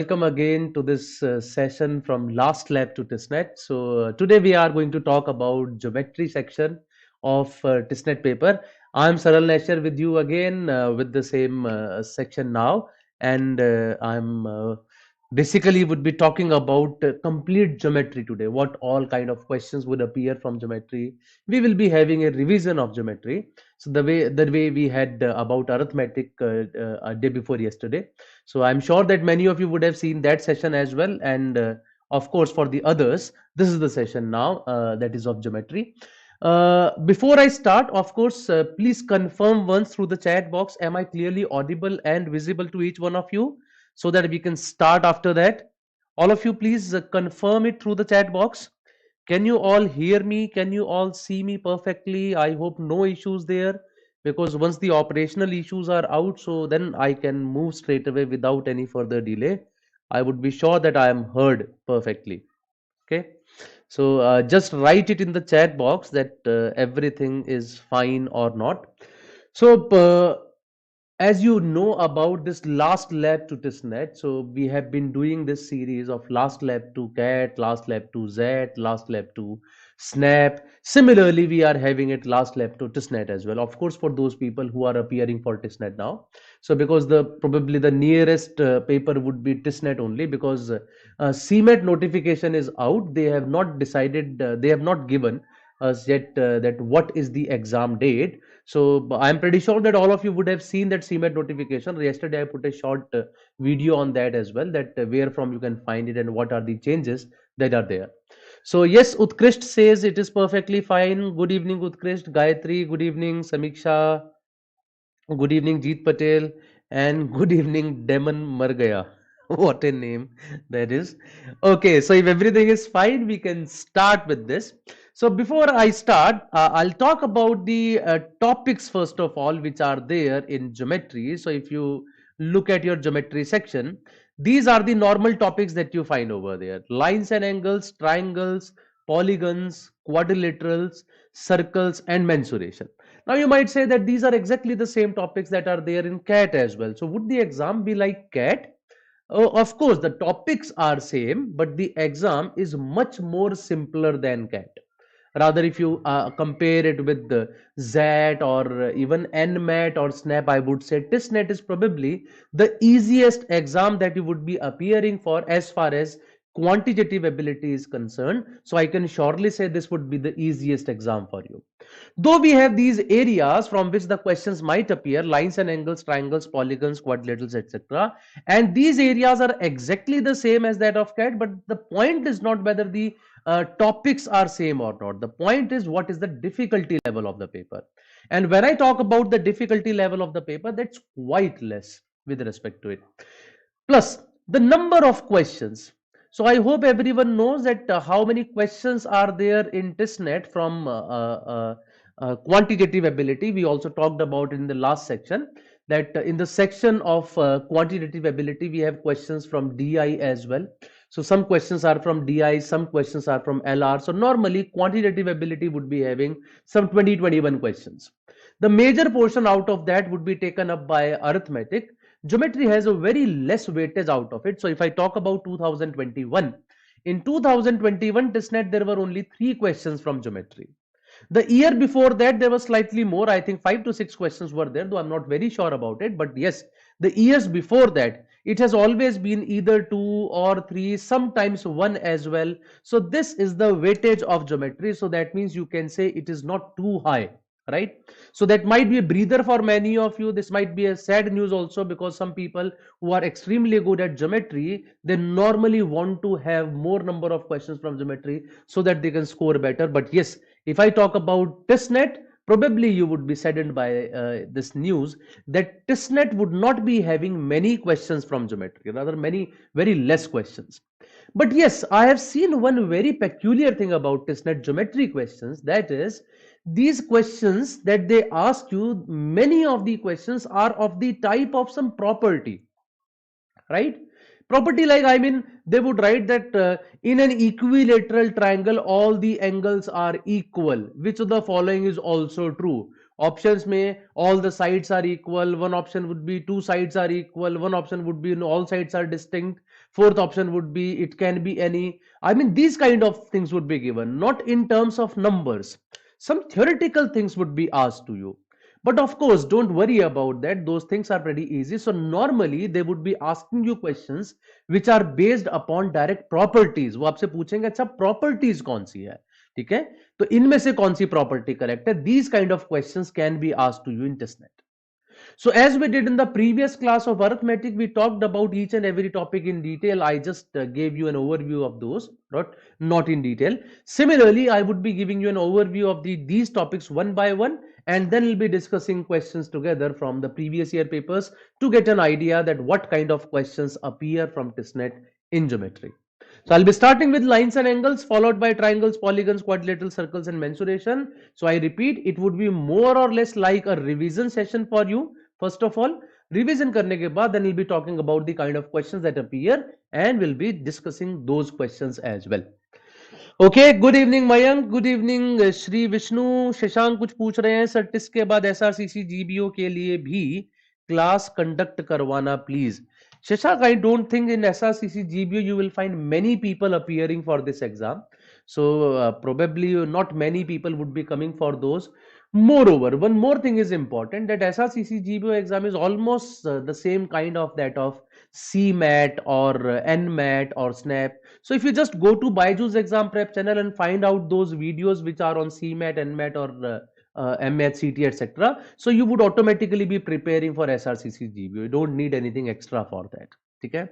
welcome again to this session from last lab to TISSNET. Today we are going to talk about geometry section of TISSNET paper. I'm Saral Nashier with you again with the same section now, and I'm basically would be talking about complete geometry today. What all kind of questions would appear from geometry? We will be having a revision of geometry. So the way we had about arithmetic a day before yesterday. So I'm sure that many of you would have seen that session as well. And of course, for the others, this is the session now that is of geometry. Before I start, of course, please confirm once through the chat box. Am I clearly audible and visible to each one of you so that we can start after that? All of you, please confirm it through the chat box. Can you all hear me? Can you all see me perfectly? I hope no issues there, because once the operational issues are out, so then I can move straight away without any further delay. I would be sure that I am heard perfectly. Okay. So just write it in the chat box that everything is fine or not. So as you know about this last lab to testnet, so we have been doing this series of last lab to cat, last lab to z, last lab to snap. Similarly, we are having it last lab to testnet as well, of course, for those people who are appearing for testnet now. So because the probably the nearest paper would be testnet only, because cmet notification is out. They have not decided, they have not given us yet that what is the exam date. So I'm pretty sure that all of you would have seen that CMET notification. Yesterday I put a short video on that as well, that where from you can find it and what are the changes that are there. So yes, Utkrist says it is perfectly fine. Good evening, Utkrist. Gayatri, good evening. Samiksha, good evening, Jeet Patel, and good evening, Demon Margaya. What a name that is. Okay, so if everything is fine, we can start with this. So before I start, I'll talk about the topics first of all, which are there in geometry. So if you look at your geometry section, these are the normal topics that you find over there: lines and angles, triangles, polygons, quadrilaterals, circles, and mensuration. Now you might say that these are exactly the same topics that are there in CAT as well. So would the exam be like CAT? Of course, the topics are same, but the exam is much more simpler than CAT. Rather, if you compare it with the ZAT or even NMAT or SNAP, I would say TISSNET is probably the easiest exam that you would be appearing for as far as quantitative ability is concerned. So I can surely say this would be the easiest exam for you. Though we have these areas from which the questions might appear: lines and angles, triangles, polygons, quadrilaterals, etc. And these areas are exactly the same as that of CAT, but the point is not whether the topics are same or not. The point is what is the difficulty level of the paper. And when I talk about the difficulty level of the paper, that's quite less with respect to it. Plus, the number of questions. So I hope everyone knows that how many questions are there in TISSNET from quantitative ability. We also talked about in the last section that in the section of quantitative ability, we have questions from DI as well. So some questions are from DI, some questions are from LR. So normally quantitative ability would be having some 20-21 questions. The major portion out of that would be taken up by arithmetic. Geometry has a very less weightage out of it. So if I talk about 2021, in 2021 TISSNET, there were only 3 questions from geometry. The year before that, there was slightly more. I think 5 to 6 questions were there, though I'm not very sure about it. But yes, the years before that, it has always been either 2 or 3, sometimes 1 as well. So this is the weightage of geometry. So that means you can say it is not too high, right? So that might be a breather for many of you. This might be a sad news also, because some people who are extremely good at geometry, they normally want to have more number of questions from geometry so that they can score better. But yes, if I talk about TISSNET, probably you would be saddened by this news that TISSNET would not be having many questions from geometry, rather many very less questions. But yes, I have seen one very peculiar thing about TISSNET geometry questions, that is, these questions that they ask you, many of the questions are of the type of some property, right? Property, like, I mean, they would write that in an equilateral triangle all the angles are equal, which of the following is also true? Options may all the sides are equal, one option would be two sides are equal, one option would be all sides are distinct, Fourth option would be, it can be any. I mean, these kind of things would be given, not in terms of numbers. Some theoretical things would be asked to you. But of course, don't worry about that. Those things are pretty easy. So normally they would be asking you questions which are based upon direct properties. वो आपसे पूछेंगे अच्छा properties कौन सी है, ठीक है? तो इनमें से कौन सी property correct है? These kind of questions can be asked to you in TISSNET. So as we did in the previous class of arithmetic, we talked about each and every topic in detail. I just gave you an overview of those, not in detail. Similarly, I would be giving you an overview of these topics one by one, and then we'll be discussing questions together from the previous year papers to get an idea that what kind of questions appear from TISSNET in geometry. So I'll be starting with lines and angles, followed by triangles, polygons, quadrilateral, circles, and mensuration. So I repeat, it would be more or less like a revision session for you. First of all, revision करने के बाद then we'll be talking about the kind of questions that appear and we'll be discussing those questions as well. Okay, good evening Mayank, good evening Shri Vishnu, Shashank कुछ पूछ रहे हैं sir, TISS के बाद SRCC GBO के लिए भी क्लास कंडक्ट करवाना please. Shashak, I don't think in SRCC GBO you will find many people appearing for this exam. So probably not many people would be coming for those. Moreover, one more thing is important, that SRCC GBO exam is almost the same kind of that of CMAT or NMAT or SNAP. So if you just go to BYJU'S exam prep channel and find out those videos which are on CMAT, NMAT or MAT, CT, etc. So you would automatically be preparing for SRCC GBO. You don't need anything extra for that. Okay.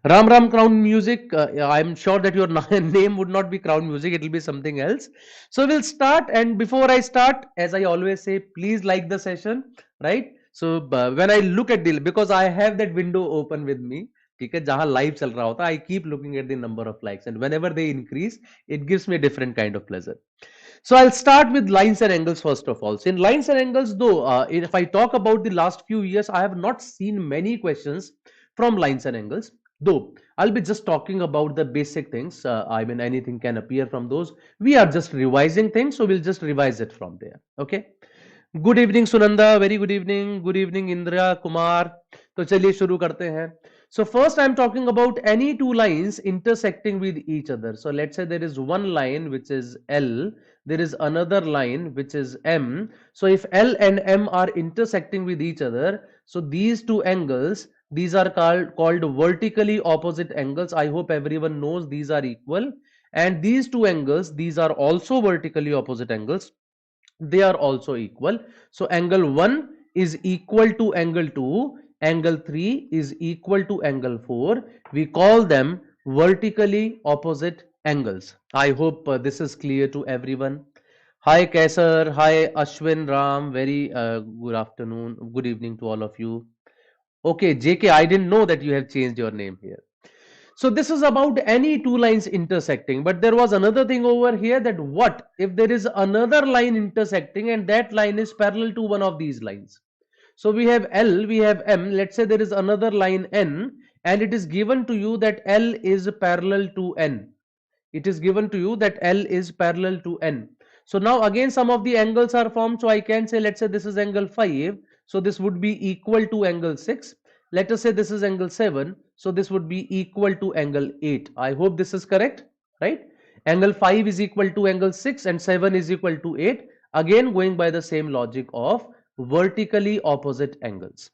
Ram Ram Crown Music. I'm sure that your name would not be Crown Music. It will be something else. So we'll start. And before I start, as I always say, please like the session, right? So when I look at the, because I have that window open with me, ठीक है, जहां live चल रहा होता, I keep looking at the number of likes, and whenever they increase, it gives me a different kind of pleasure. So I'll start with lines and angles first of all. So in lines and angles, though, if I talk about the last few years, I have not seen many questions from lines and angles. Though I'll be just talking about the basic things. I mean, anything can appear from those. We are just revising things, so we'll just revise it from there. Okay. Good evening, Sunanda. Very good evening. Good evening, Indra Kumar. तो चलिए शुरू करते हैं. So first I'm talking about any two lines intersecting with each other. So let's say there is one line which is L, there is another line which is M. So if L and M are intersecting with each other, so these two angles, these are called vertically opposite angles. I hope everyone knows these are equal. And these two angles, these are also vertically opposite angles. They are also equal. So angle 1 is equal to angle 2. Angle 3 is equal to angle 4. We call them vertically opposite angles. I hope this is clear to everyone. Hi Kaisar, hi Ashwin Ram, very good afternoon, good evening to all of you. Okay, JK, I didn't know that you have changed your name here. So this is about any two lines intersecting, but there was another thing over here, that what if there is another line intersecting and that line is parallel to one of these lines. So we have L, we have M. Let's say there is another line N and it is given to you that L is parallel to N. It is given to you that L is parallel to N. So now again some of the angles are formed. So I can say, let's say this is angle 5. So this would be equal to angle 6. Let us say this is angle 7. So this would be equal to angle 8. I hope this is correct, right? Angle 5 is equal to angle 6 and 7 is equal to 8. Again going by the same logic of vertically opposite angles.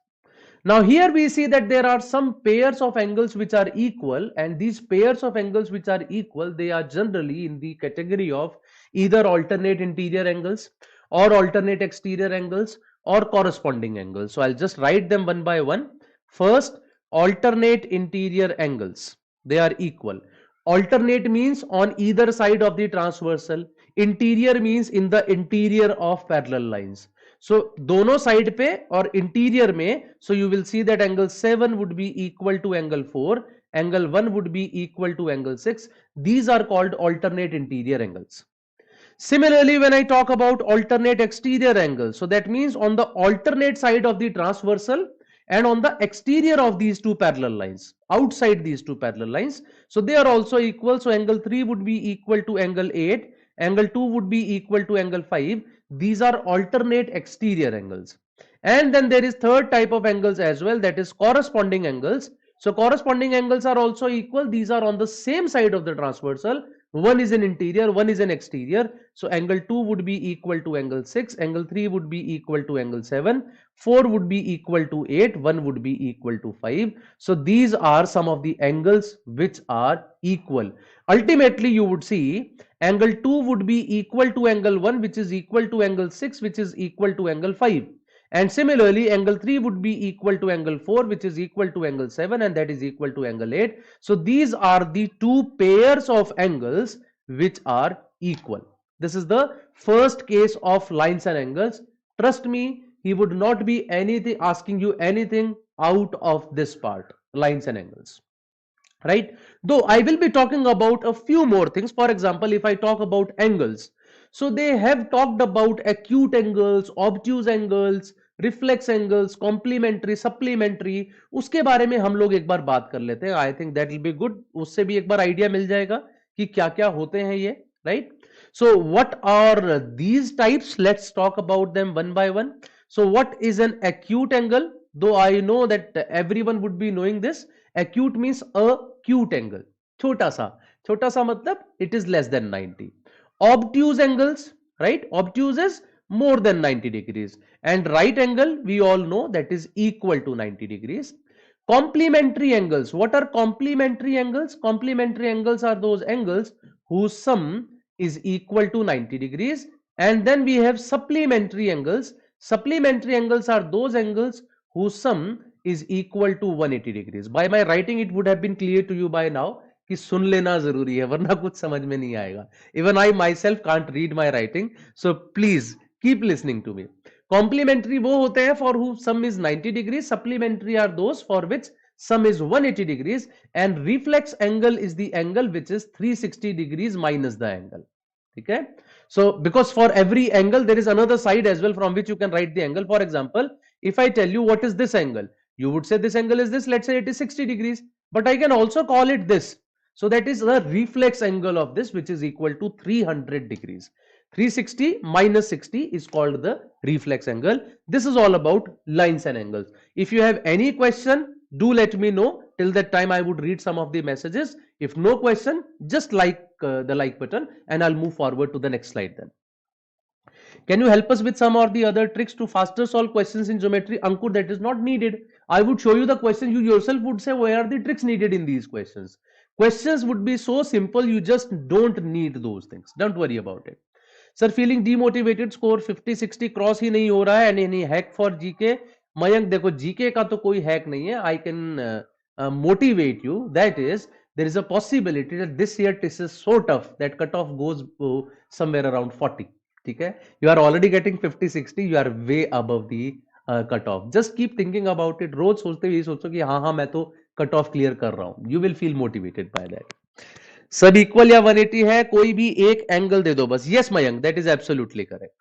Now here we see that there are some pairs of angles which are equal, and these pairs of angles which are equal, they are generally in the category of either alternate interior angles or alternate exterior angles or corresponding angles. So I'll just write them one by one. First, alternate interior angles, they are equal. Alternate means on either side of the transversal. Interior means in the interior of parallel lines. So दोनों side पे और interior में, so you will see that angle 7 would be equal to angle 4, angle 1 would be equal to angle 6. These are called alternate interior angles. Similarly, when I talk about alternate exterior angles, so that means on the alternate side of the transversal and on the exterior of these two parallel lines, outside these two parallel lines, so they are also equal. So angle 3 would be equal to angle 8, angle 2 would be equal to angle 5. These are alternate exterior angles. And then there is third type of angles as well, that is corresponding angles. So corresponding angles are also equal. These are on the same side of the transversal. One is an interior, one is an exterior. So angle 2 would be equal to angle 6, angle 3 would be equal to angle 7, 4 would be equal to 8, 1 would be equal to 5. So these are some of the angles which are equal. Ultimately, you would see angle 2 would be equal to angle 1, which is equal to angle 6, which is equal to angle 5. And similarly, angle 3 would be equal to angle 4, which is equal to angle 7, and that is equal to angle 8. So these are the two pairs of angles which are equal. This is the first case of lines and angles. Trust me, he would not be asking you anything out of this part, lines and angles. Right? Though I will be talking about a few more things. For example, if I talk about angles, so they have talked about acute angles, obtuse angles, reflex angles, complementary, supplementary. उसके बारे में हम लोग एक बार बात कर लेते हैं. I think that will be good. उससे भी एक बार आइडिया मिल जाएगा कि क्या क्या होते हैं ये. Right? So what are these types? Let's talk about them one by one. So what is an acute angle? Though I know that everyone would be knowing this. Acute means acute angle. छोटा सा मतलब it is less than 90. Obtuse angles, right? Obtuse is more than 90 degrees. And right angle, we all know that is equal to 90 degrees. Complementary angles. What are complementary angles? Complementary angles are those angles whose sum is equal to 90 degrees. And then we have supplementary angles. Supplementary angles are those angles whose sum is equal to 180 degrees. By my writing, it would have been clear to you by now कि सुन लेना जरूरी है वरना कुछ समझ में नहीं आएगा. Even I myself can't read my writing, so please keep listening to me. Complementary वो होते हैं for whose sum is 90 degrees. Supplementary are those for which sum is 180 degrees, and reflex angle is the angle which is 360 degrees minus the angle. Okay, so because for every angle there is another side as well from which you can write the angle. For example, if I tell you what is this angle, you would say this angle is this. Let's say it is 60 degrees, but I can also call it this. So that is the reflex angle of this, which is equal to 300 degrees. 360 minus 60 is called the reflex angle. This is all about lines and angles. If you have any question, do let me know. Till that time, I would read some of the messages. If no question, just like the like button, and I'll move forward to the next slide then. Can you help us with some or the other tricks to faster solve questions in geometry? Ankur, that is not needed. I would show you the question. You yourself would say, where are the tricks needed in these questions? Questions would be so simple, you just don't need those things. Don't worry about it. Sir, feeling demotivated, score 50-60 cross ही नहीं हो रहा है, and any hack for GK? Mayank देखो GK का तो कोई hack नहीं है. I can motivate you. That is, there is a possibility that this year TISS is so tough that cutoff goes somewhere around 40. ठीक है? You are already getting 50-60. You are way above the cutoff. Just keep thinking about it. रोज सोचते हुए सोचो कि हाँ मैं तो cut off clear कर रहा हूं. You will feel motivated by that. सब इक्वल या 180 है, कोई भी एक एंगल दे दो बस. Yes Mayank, that is absolutely correct.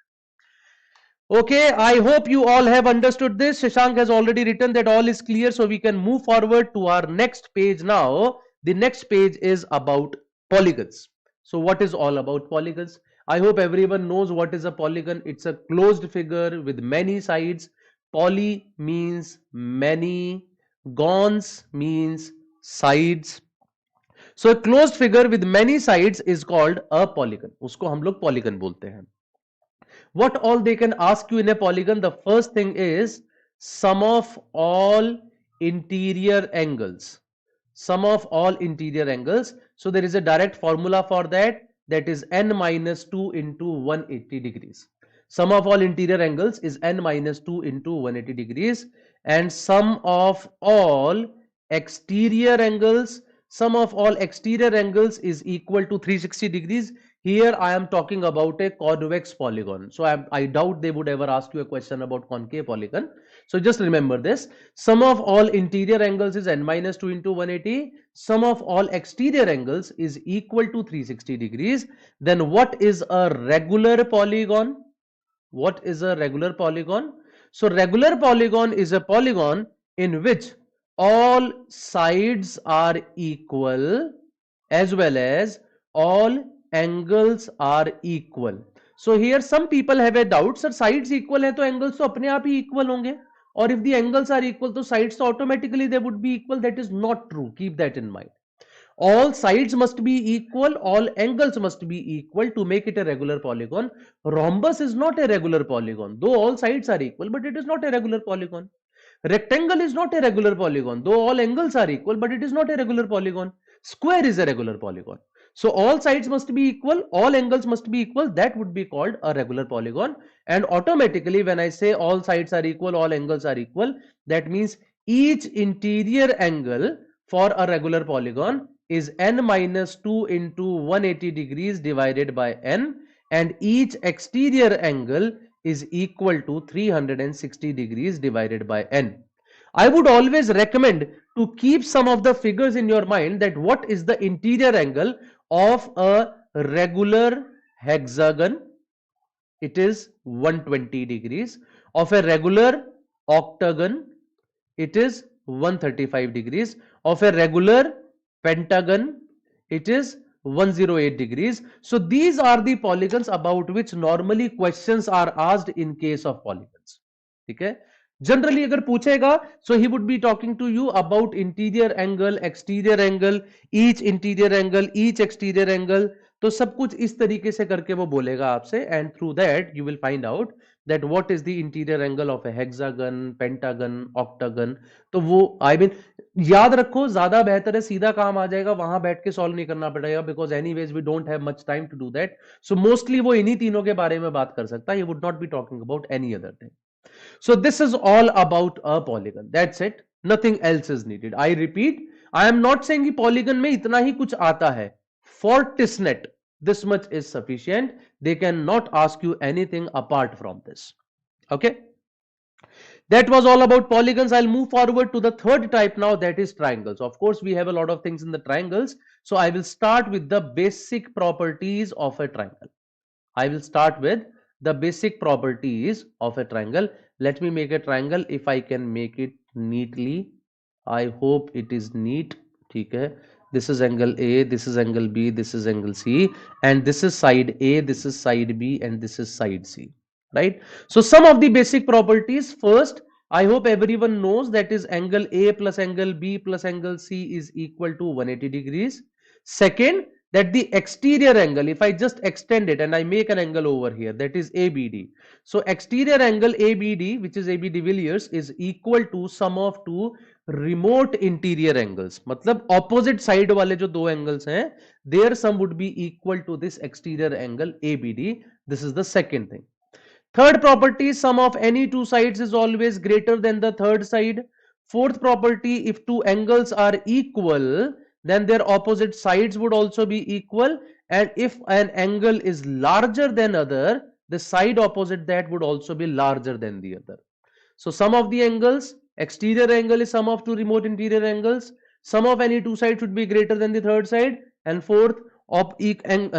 Okay, I hope you all have understood this. Shashank has already written that all is clear, so we can move forward to our next page now. The next page is about polygons. So what is all about polygons? I hope everyone knows what is a polygon. It's a closed figure with many sides. Poly means many. Gons means sides. So a closed figure with many sides is called a polygon. उसको हम लोग polygon बोलते हैं. What all they can ask you in a polygon? The first thing is sum of all interior angles. Sum of all interior angles. So there is a direct formula for that. That is n minus 2 into 180 degrees. Sum of all interior angles is n minus 2 into 180 degrees. And sum of all exterior angles, sum of all exterior angles is equal to 360 degrees. Here I am talking about a convex polygon. So I doubt they would ever ask you a question about concave polygon. So just remember this. Sum of all interior angles is n minus 2 into 180. Sum of all exterior angles is equal to 360 degrees. Then what is a regular polygon? What is a regular polygon? So regular polygon is a polygon in which all sides are equal as well as all angles are equal. So here some people have a doubt, sir, sides equal है तो angles तो अपने आप ही equal होंगे. or if the angles are equal to sides, so automatically they would be equal. That is not true. Keep that in mind. All sides must be equal, all angles must be equal to make it a regular polygon. Rhombus is not a regular polygon, though all sides are equal, but it is not a regular polygon. Rectangle is not a regular polygon, though all angles are equal, but it is not a regular polygon. Square is a regular polygon. So all sides must be equal, all angles must be equal, that would be called a regular polygon. And automatically when I say all sides are equal, all angles are equal, that means each interior angle for a regular polygon is n minus 2 into 180 degrees divided by n, and each exterior angle is equal to 360 degrees divided by n. I would always recommend to keep some of the figures in your mind, that what is the interior angle of a regular hexagon. It is 120 degrees. Of a regular octagon, it is 135 degrees. Of a regular pentagon, it is 108 degrees. So these are the polygons about which normally questions are asked in case of polygons. Okay? Generally अगर पूछेगा, so he would be talking to you about interior angle, exterior angle, each interior angle, each exterior angle. तो सब कुछ इस तरीके से करके वो बोलेगा आपसे, and through that you will find out that what is the interior angle of a hexagon, pentagon, octagon. तो वो I mean याद रखो, ज्यादा बेहतर है सीधा काम आ जाएगा, वहां बैठ के सॉल्व नहीं करना पड़ेगा, because anyways we don't have much time to do that. So mostly वो इन्हीं तीनों के बारे में बात कर सकता है. He would not be talking about any other thing. So this is all about a polygon. That's it. Nothing else is needed. I repeat, I am not saying कि polygon में इतना ही कुछ आता है. For TISSNET, this much is sufficient. They cannot ask you anything apart from this. Okay. That was all about polygons. I'll move forward to the third type now, that is triangles. Of course, we have a lot of things in the triangles. So I will start with the basic properties of a triangle. I will start with the basic properties of a triangle. Let me make a triangle. If I can make it neatly, I hope it is neat. Okay. This is angle A, this is angle B, this is angle C, and this is side A, this is side B, and this is side C. Right? So some of the basic properties. First, I hope everyone knows that is angle A plus angle B plus angle C is equal to 180 degrees. Second, that the exterior angle, if I just extend it and I make an angle over here, that is ABD. So exterior angle ABD, which is AB de Villiers, is equal to sum of two remote interior angles. मतलब opposite side वाले जो दो angles हैं, their sum would be equal to this exterior angle ABD. This is the second thing. Third property, sum of any two sides is always greater than the third side. Fourth property, if two angles are equal, then their opposite sides would also be equal, and if an angle is larger than other, the side opposite that would also be larger than the other. So sum of the angles, exterior angle is sum of two remote interior angles, sum of any two sides should be greater than the third side, and fourth,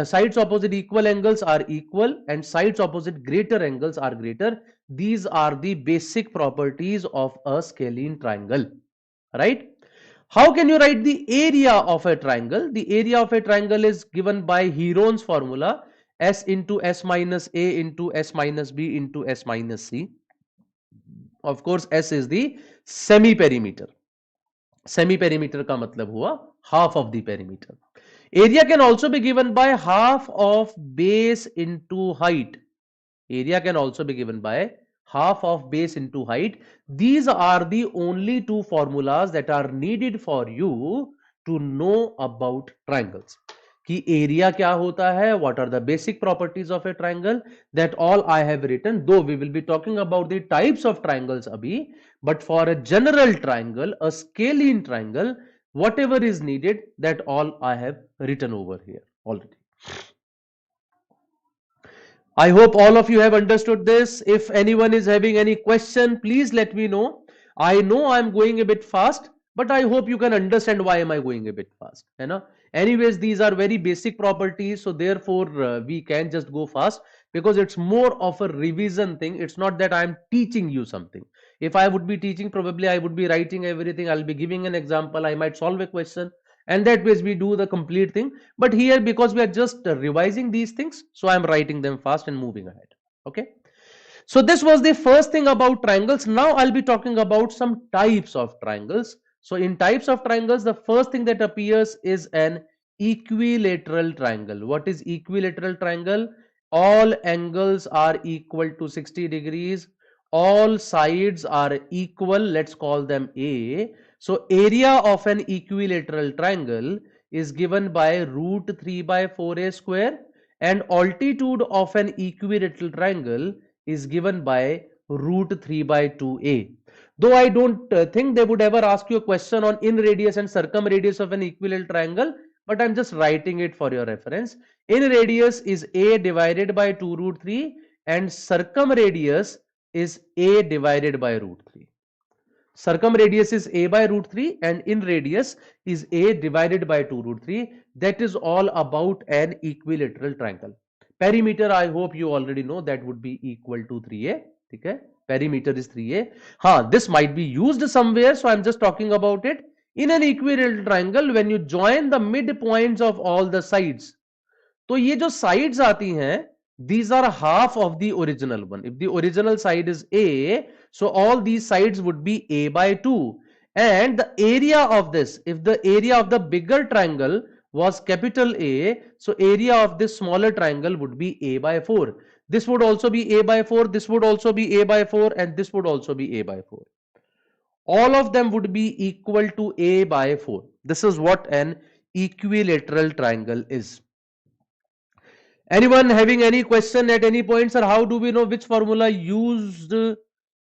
sides opposite equal angles are equal and sides opposite greater angles are greater. These are the basic properties of a scalene triangle, right? How can you write the area of a triangle? The area of a triangle is given by Heron's formula, S into S minus A into S minus B into S minus C. Of course, S is the semi-perimeter. Semi-perimeter का मतलब हुआ half of the perimeter. Area can also be given by half of base into height. Area can also be given by half of base into height. These are the only two formulas that are needed for you to know about triangles. कि area क्या होता है, what are the basic properties of a triangle, that all I have written, though we will be talking about the types of triangles abhi, but for a general triangle, a scalene triangle, whatever is needed, that all I have written over here already. I hope all of you have understood this. If anyone is having any question, please let me know. I know I'm going a bit fast, but I hope you can understand why am I going a bit fast. Anyways, these are very basic properties, so therefore we can just go fast because it's more of a revision thing. It's not that I'm teaching you something. If I would be teaching, probably I would be writing everything. I'll be giving an example. I might solve a question, and that way we do the complete thing. But here, because we are just revising these things, so I'm writing them fast and moving ahead. Okay. So this was the first thing about triangles. Now I'll be talking about some types of triangles. So in types of triangles, the first thing that appears is an equilateral triangle. What is equilateral triangle? All angles are equal to 60 degrees. All sides are equal. Let's call them A. So area of an equilateral triangle is given by root 3 by 4a square, and altitude of an equilateral triangle is given by root 3 by 2a. Though I don't think they would ever ask you a question on in radius and circumradius of an equilateral triangle, but I'm just writing it for your reference. In radius is a divided by 2 root 3, and circumradius is a divided by root 3. Circumradius is a by root 3 and in radius is a divided by 2 root 3. That is all about an equilateral triangle. Perimeter, I hope you already know, that would be equal to 3a. Okay? Perimeter is 3a. This might be used somewhere, so I'm just talking about it. In an equilateral triangle, when you join the midpoints of all the sides, तो ये जो sides आती हैं, these are half of the original one. If the original side is A, so all these sides would be A by 2. And the area of this, if the area of the bigger triangle was capital A, so area of this smaller triangle would be A by 4. This would also be A by 4, this would also be A by 4, and this would also be A by 4. All of them would be equal to A by 4. This is what an equilateral triangle is. Anyone having any question at any point, sir? How do we know which formula used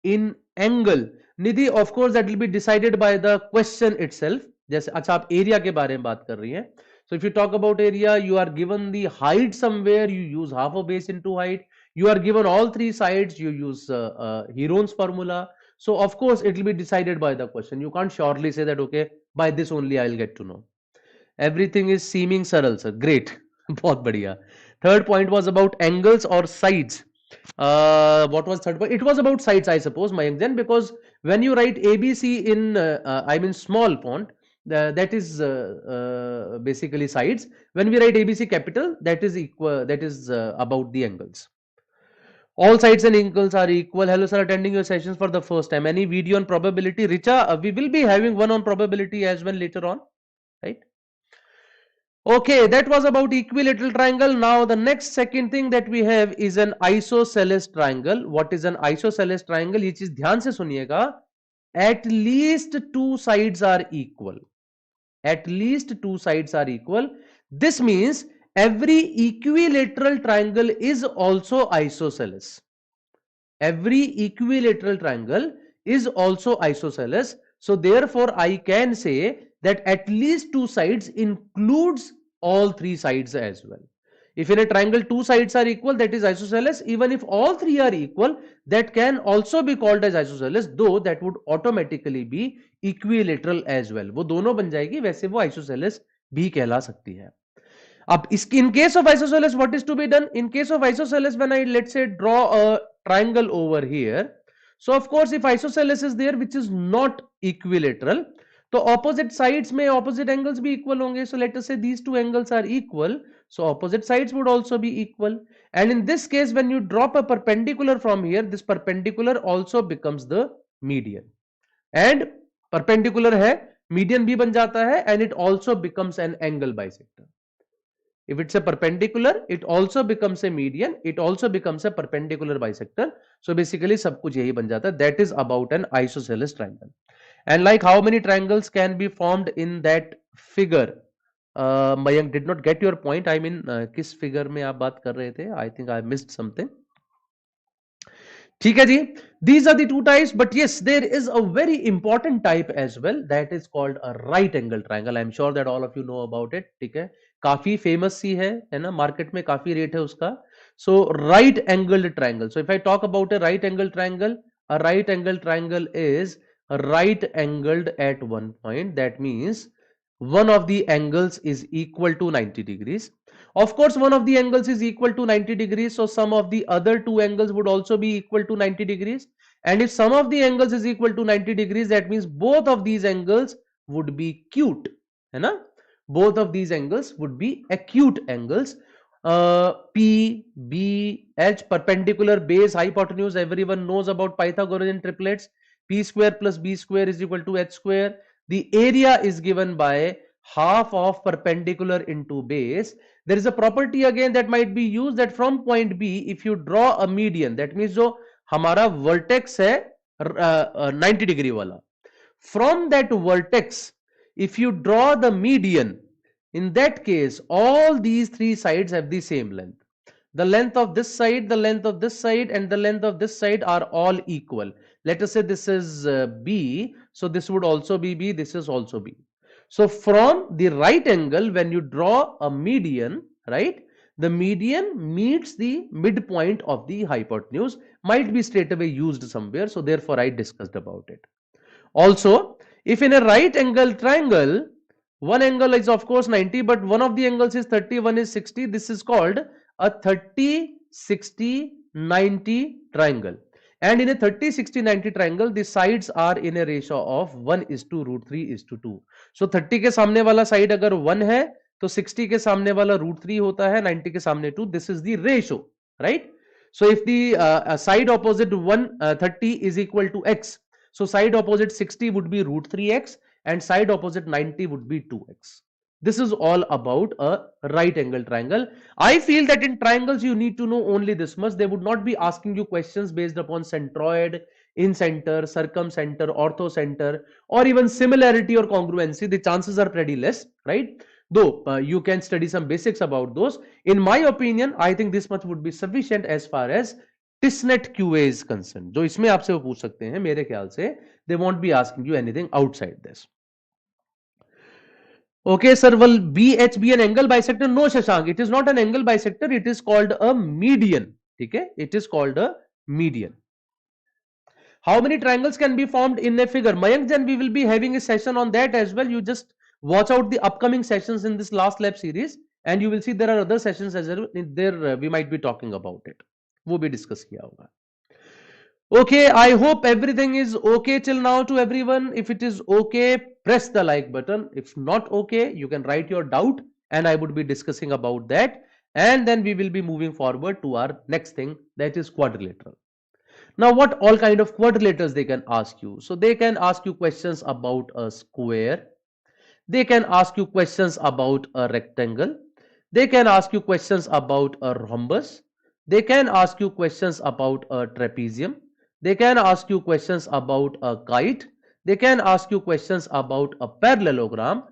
in angle? Nidhi, of course, that will be decided by the question itself. जैसे अच्छा आप area के बारे में बात कर रही हैं. So if you talk about area, you are given the height somewhere, you use half a base into height. You are given all three sides, you use Heron's formula. So of course, it will be decided by the question. You can't surely say that, okay, by this only I'll get to know. Everything is seeming Saral, sir. Great. बहुत बढ़िया. Third point was about angles or sides. What was third point? It was about sides, I suppose, Mayank, then, because when you write ABC in, I mean, small font, that is basically sides. When we write ABC capital, that is equal. That is about the angles. All sides and angles are equal. Hello, sir. Attending your sessions for the first time. Any video on probability? Richa, we will be having one on probability as well later on, right? Okay, that was about equilateral triangle. Now the next second thing that we have is an isosceles triangle. What is an isosceles triangle? ये चीज ध्यान से सुनिएगा. At least two sides are equal. At least two sides are equal. This means every equilateral triangle is also isosceles. Every equilateral triangle is also isosceles. So therefore I can say that at least two sides includes all three sides as well. If in a triangle two sides are equal, that is isosceles. Even if all three are equal, that can also be called as isosceles, though that would automatically be equilateral as well. वो दोनों बन जाएगी, वैसे वो isosceles भी कहला सकती है. अब in case of isosceles, what is to be done? In case of isosceles, when I, let's say, draw a triangle over here, so of course if isosceles is there which is not equilateral, तो opposite sides में opposite angles भी equal होंगे. So let us say these two angles are equal, so opposite sides would also be equal. And in this case, when you drop a perpendicular from here, this perpendicular also becomes the median. And perpendicular है, median भी बन जाता है, and it also becomes an angle bisector. If it's a perpendicular, it also becomes a median, it also becomes a perpendicular bisector. So basically सब कुछ यही बन जाता है. That is about an isosceles triangle. And like how many triangles can be formed in that figure? Mayank did not get your point. I mean, किस figure में आप बात कर रहे थे? I think I missed something. ठीक है जी. These are the two types, but yes, there is a very important type as well that is called a right angle triangle. I am sure that all of you know about it. ठीक है, काफी famous सी है ना, market में काफी rate है उसका. So right angled triangle. So if I talk about a right angle triangle, a right angle triangle is right angled at one point. That means one of the angles is equal to 90 degrees. Of course, one of the angles is equal to 90 degrees, so some of the other two angles would also be equal to 90 degrees. And if some of the angles is equal to 90 degrees, that means both of these angles would be acute, है ना? Both of these angles would be acute angles. P, B, H, perpendicular base, hypotenuse, everyone knows about Pythagorean triplets. P square plus B square is equal to H square. The area is given by half of perpendicular into base. There is a property again that might be used, that from point B, if you draw a median, that means जो हमारा vertex है 90 degree वाला, from that vertex, if you draw the median, in that case, all these three sides have the same length. The length of this side, the length of this side, and the length of this side are all equal. Let us say this is B, so this would also be B, this is also B. So from the right angle, when you draw a median, right, the median meets the midpoint of the hypotenuse, might be straight away used somewhere, so therefore I discussed about it. Also, if in a right angle triangle, one angle is of course 90, but one of the angles is 30, one is 60, this is called a 30, 60, 90 triangle. And in a 30, 60, 90 triangle, the sides are in a ratio of 1:√3:2. So 30 के सामने वाला side अगर 1 है, तो 60 के सामने वाला √3 होता है, 90 के सामने 2. This is the ratio, right? So if the side opposite 130 is equal to x, so side opposite 60 would be √3x and side opposite 90 would be 2x. This is all about a right angle triangle. I feel that in triangles you need to know only this much. They would not be asking you questions based upon centroid, incenter, circumcenter, orthocenter, or even similarity or congruency. The chances are pretty less, right? Though you can study some basics about those. In my opinion, I think this much would be sufficient as far as TISSNET QA is concerned. जो इसमें आपसे वो पूछ सकते हैं, मेरे ख्याल से they won't be asking you anything outside this. Okay, sir, will BH be an angle bisector? No, Shashank, it is not an angle bisector. It is called a median. Okay, it is called a median. How many triangles can be formed in a figure? Mayank, then we will be having a session on that as well. You just watch out the upcoming sessions in this last lab series and you will see there are other sessions as well. There we might be talking about it. वो भी discuss किया होगा. Okay, I hope everything is okay till now to everyone. If it is okay, press the like button. If not okay, you can write your doubt and I would be discussing about that. And then we will be moving forward to our next thing, that is quadrilateral. Now, what all kind of quadrilaterals they can ask you? So they can ask you questions about a square. They can ask you questions about a rectangle. They can ask you questions about a rhombus. They can ask you questions about a trapezium. They can ask you questions about a kite. They can ask you questions about a parallelogram.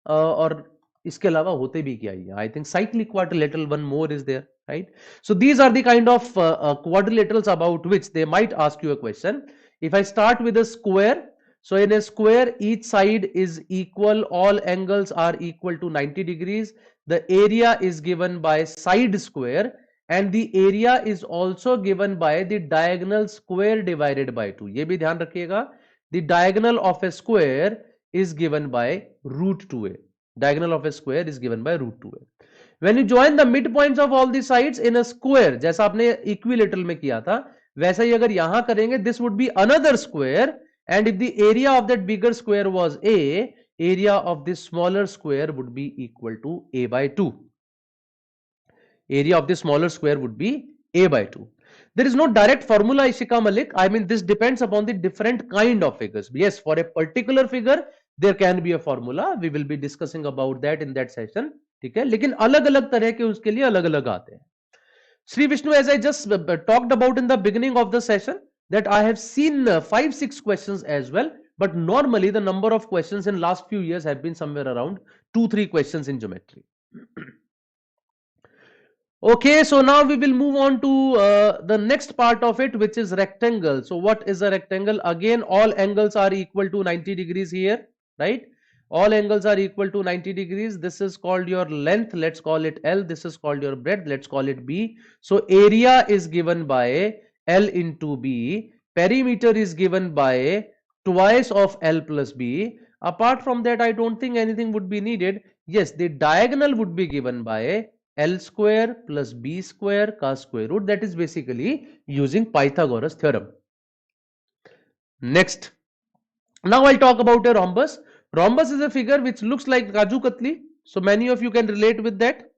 और इसके अलावा होते भी क्या है? I think cyclic quadrilateral, one more is there, right? So these are the kind of quadrilaterals about which they might ask you a question. If I start with a square, so in a square, each side is equal, all angles are equal to 90 degrees. The area is given by side square and the area is also given by the diagonal square divided by 2. ये भी ध्यान रखिएगा. The diagonal of a square is given by √2a. Diagonal of a square is given by √2a. When you join the midpoints of all the sides in a square, जैसा आपने equilateral में किया था, वैसा ही अगर यहां करेंगे, this would be another square. And if the area of that bigger square was a, area of this smaller square would be equal to a by 2. Area of the smaller square would be a by 2. There is no direct formula, Ishika Malik. I mean, this depends upon the different kind of figures. Yes, for a particular figure, there can be a formula. We will be discussing about that in that session. ठीक है, लेकिन अलग अलग तरह के उसके लिए अलग अलग आते हैं. Sri Vishnu, as I just talked about in the beginning of the session, that I have seen 5-6 questions as well, but normally the number of questions in last few years have been somewhere around 2-3 questions in geometry. Okay, so now we will move on to the next part of it, which is rectangle. So what is a rectangle? Again, all angles are equal to 90 degrees here, right? All angles are equal to 90 degrees. This is called your length. Let's call it L. This is called your breadth. Let's call it B. So area is given by L into B. Perimeter is given by twice of L plus B. Apart from that, I don't think anything would be needed. Yes, the diagonal would be given by L square plus B square का square root. That is basically using Pythagoras theorem. Next, now I'll talk about a rhombus. Rhombus is a figure which looks like Kaju Katli. So many of you can relate with that.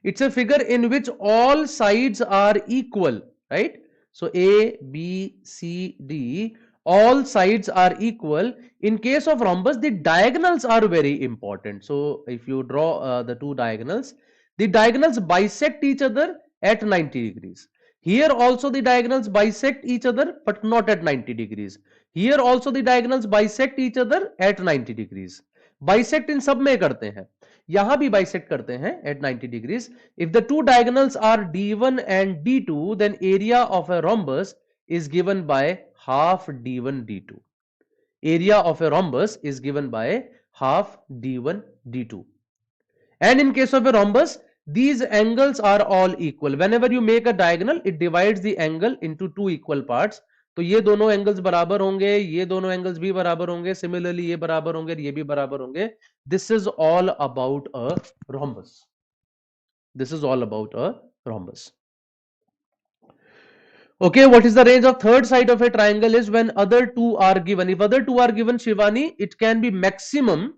It's a figure in which all sides are equal, right? So A, B, C, D, all sides are equal. In case of rhombus, the diagonals are very important. So if you draw the two diagonals, the diagonals bisect each other at 90 degrees. Here also the diagonals bisect each other, but not at 90 degrees. Here also the diagonals bisect each other at 90 degrees. Bisect in सब में करते हैं, यहां भी bisect करते हैं at 90 degrees. If the two diagonals are D1 and D2, then area of a rhombus is given by half D1 D2. Area of a rhombus is given by half D1 D2. And in case of a rhombus, these angles are all equal. Whenever you make a diagonal, it divides the angle into two equal parts. तो ये दोनों angles बराबर होंगे, ये दोनों angles भी बराबर होंगे, सिमिलरली ये बराबर होंगे, ये भी बराबर होंगे. This is all about a rhombus. This is all about a rhombus. Okay, what is the range of third side of a triangle is when other two are given. If other two are given, Shivani, it can be maximum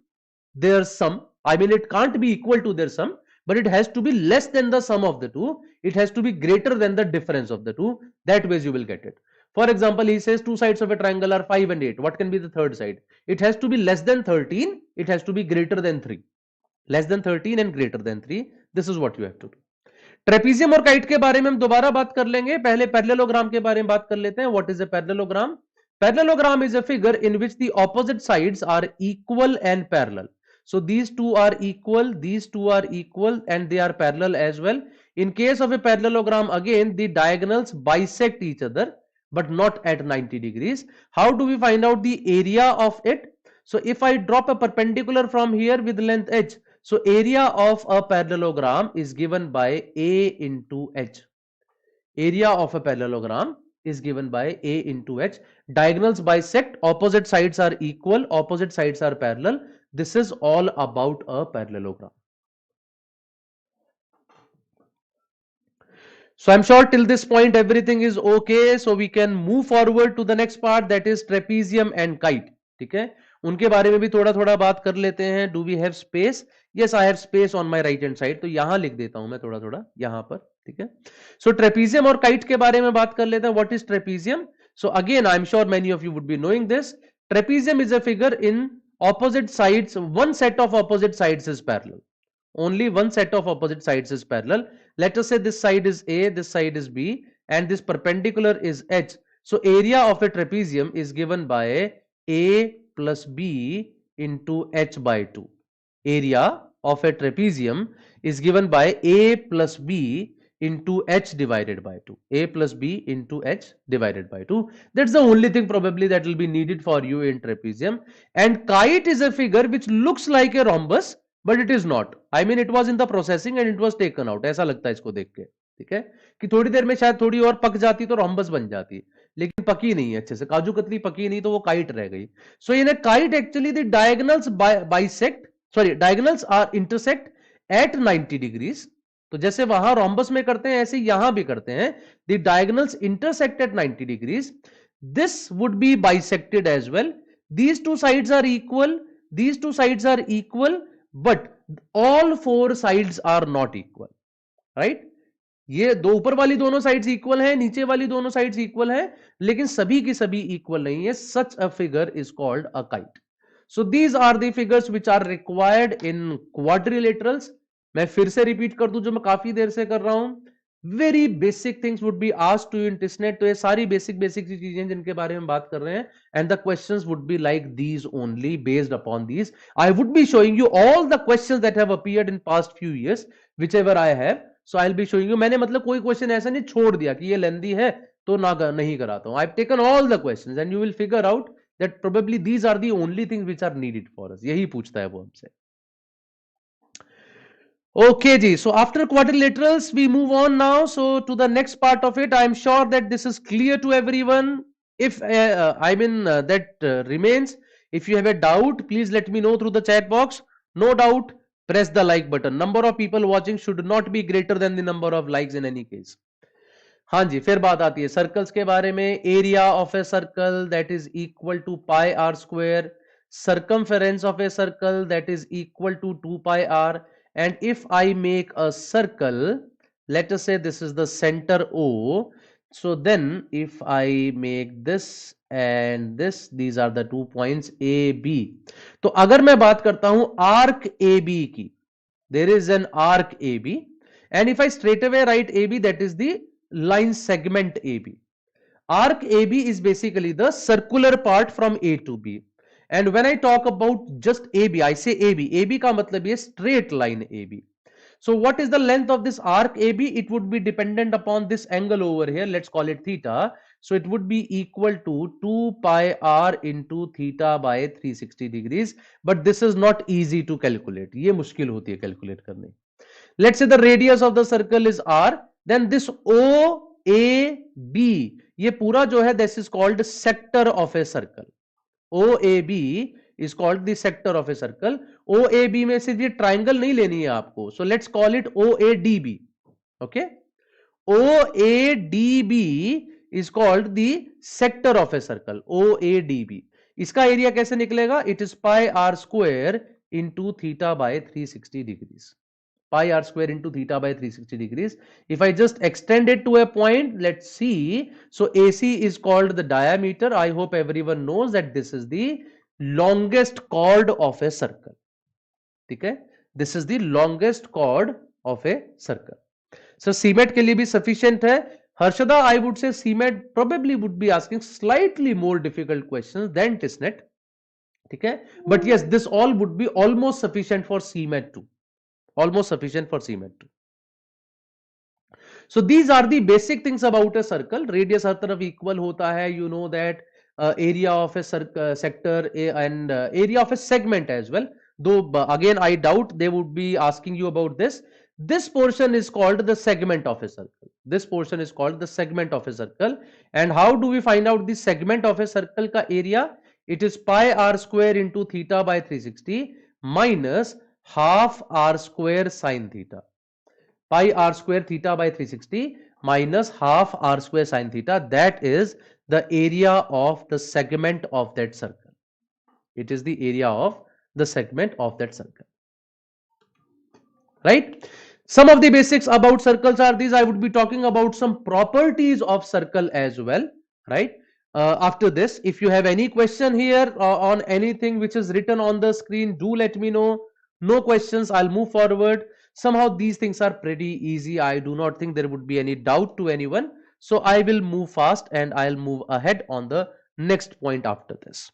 their sum. I mean, it can't be equal to their sum, but it has to be less than the sum of the two. It has to be greater than the difference of the two. That ways you will get it. For example, he says two sides of a triangle are 5 and 8. What can be the third side? It has to be less than 13. It has to be greater than 3. Less than 13 and greater than 3. This is what you have to do. Trapezium और kite के बारे में हम दोबारा बात कर लेंगे. पहले पैरेललोग्राम के बारे में बात कर लेते हैं. What is a parallelogram? Parallelogram is a figure in which the opposite sides are equal and parallel. So these two are equal, these two are equal, and they are parallel as well. In case of a parallelogram, again the diagonals bisect each other, but not at 90 degrees. How do we find out the area of it? So if I drop a perpendicular from here with length h, so area of a parallelogram is given by A into h. Area of a parallelogram is given by A into h. Diagonals bisect, opposite sides are equal, opposite sides are parallel. This is all about a parallelogram. So I'm sure till this point everything is okay. So we can move forward to the next part, that is trapezium and kite. ठीक है, उनके बारे में भी थोड़ा थोड़ा बात कर लेते हैं. Do we have space? Yes, I have space on my right hand side, तो यहां लिख देता हूं मैं थोड़ा थोड़ा यहां पर. ठीक है, सो ट्रेपीजियम और काइट के बारे में बात कर लेते हैं. What is trapezium? So again I am sure many of you would be knowing this. Trapezium is a figure in opposite sides, one set of opposite sides is parallel. Only one set of opposite sides is parallel. Let us say this side is A, this side is B, and this perpendicular is H. So area of a trapezium is given by A plus B into H by 2. Area of a trapezium is given by A plus B into H divided by 2. A plus B into H divided by 2. That's the only thing probably that will be needed for you in trapezium. And kite is a figure which looks like a rhombus, but it is not. I mean, it was in the processing and it was taken out. ऐसा लगता है इसको देख के. ठीक है, कि थोड़ी देर में शायद थोड़ी और पक जाती तो rhombus बन जाती, लेकिन पकी नहीं है अच्छे से. काजू कतली पकी नहीं तो वो काइट रह गई. So in a kite actually the diagonals diagonals are intersect at 90 degrees. तो जैसे वहां रोम्बस में करते हैं ऐसे यहां भी करते हैं. The diagonals intersect at 90 degrees. This would be bisected as well. These two sides are equal, these two sides are equal, but all four sides are not equal. Right, ये दो ऊपर वाली दोनों साइड्स इक्वल हैं, नीचे वाली दोनों sides equal हैं, लेकिन सभी की सभी इक्वल नहीं है. Such a figure is called a kite. So these are the figures which are required in quadrilaterals. मैं फिर से रिपीट कर दूं जो मैं काफी देर से कर रहा हूं. Very basic things would be asked to in TISSNET. तो ये सारी बेसिक बेसिक चीजें जिनके बारे में बात कर रहे हैं, and the questions would be like these only, based upon these. I would be showing you all the questions that have appeared in past few years, which ever I have. So I will be showing you. मैंने मतलब कोई question ऐसा नहीं छोड़ दिया कि ये लेंदी है तो ना नहीं कराता हूं. I have taken all the questions and you will figure out that probably these are the only things which are needed for us. यही पूछता है वो हमसे. Okay ji, so after quadrilaterals we move on now, so to the next part of it. I am sure that this is clear to everyone. If that remains, if you have a doubt, please let me know through the chat box. No doubt, press the like button. Number of people watching should not be greater than the number of likes in any case. हाँ जी, फिर बात आती है circles के बारे में. Area of a circle that is equal to pi r square. Circumference of a circle that is equal to 2 pi r. and if I make a circle, let us say this is the center O, so then if I make this and this, these are the 2 points A B. तो अगर मैं बात करता हूं arc AB की, there is an arc AB, and if I straight away write AB, that is the line segment AB. Arc AB is basically the circular part from A to B. And when I talk about just AB, I say AB. AB का मतलब ये straight line AB. So what is the length of this arc AB? It would be dependent upon this angle over here. Let's call it theta. So it would be equal to 2 pi r into theta by 360 degrees. But this is not easy to calculate. ये मुश्किल होती है calculate करने. Let's say the radius of the circle is r. Then this OAB, ये पूरा जो है, this is called sector of a circle. OAB is called the sector of a circle. OAB में सिर्फ ये triangle नहीं लेनी है आपको. So let's call it OADB. Okay? OADB is called the sector of a circle. OADB. इसका area कैसे निकलेगा? It is pi r square into theta by 360 degrees. Pi r square into theta by 360 degrees. If I just extend it to a point, let's see. So AC is called the diameter. I hope everyone knows that this is the longest chord of a circle. Okay? This is the longest chord of a circle. So CMAT के लिए भी sufficient है. Harshada, I would say CMAT probably would be asking slightly more difficult questions than TISSNET. Okay? But yes, this all would be almost sufficient for CMAT too. Almost sufficient for CMAT too. So these are the basic things about a circle. Radius हर तरफ equal होता है. You know that area of a sector and area of a segment as well. Though again I doubt they would be asking you about this. This portion is called the segment of a circle. This portion is called the segment of a circle. And how do we find out the segment of a circle का area? It is pi r square into theta by 360 minus half r square sine theta. Pi r square theta by 360 minus half r square sine theta. That is the area of the segment of that circle. It is the area of the segment of that circle. Right? Some of the basics about circles are these. I would be talking about some properties of circle as well. Right? After this, if you have any question here on anything which is written on the screen, do let me know. No questions, I'll move forward. Somehow these things are pretty easy. I do not think there would be any doubt to anyone. So I will move fast and I'll move ahead on the next point after this.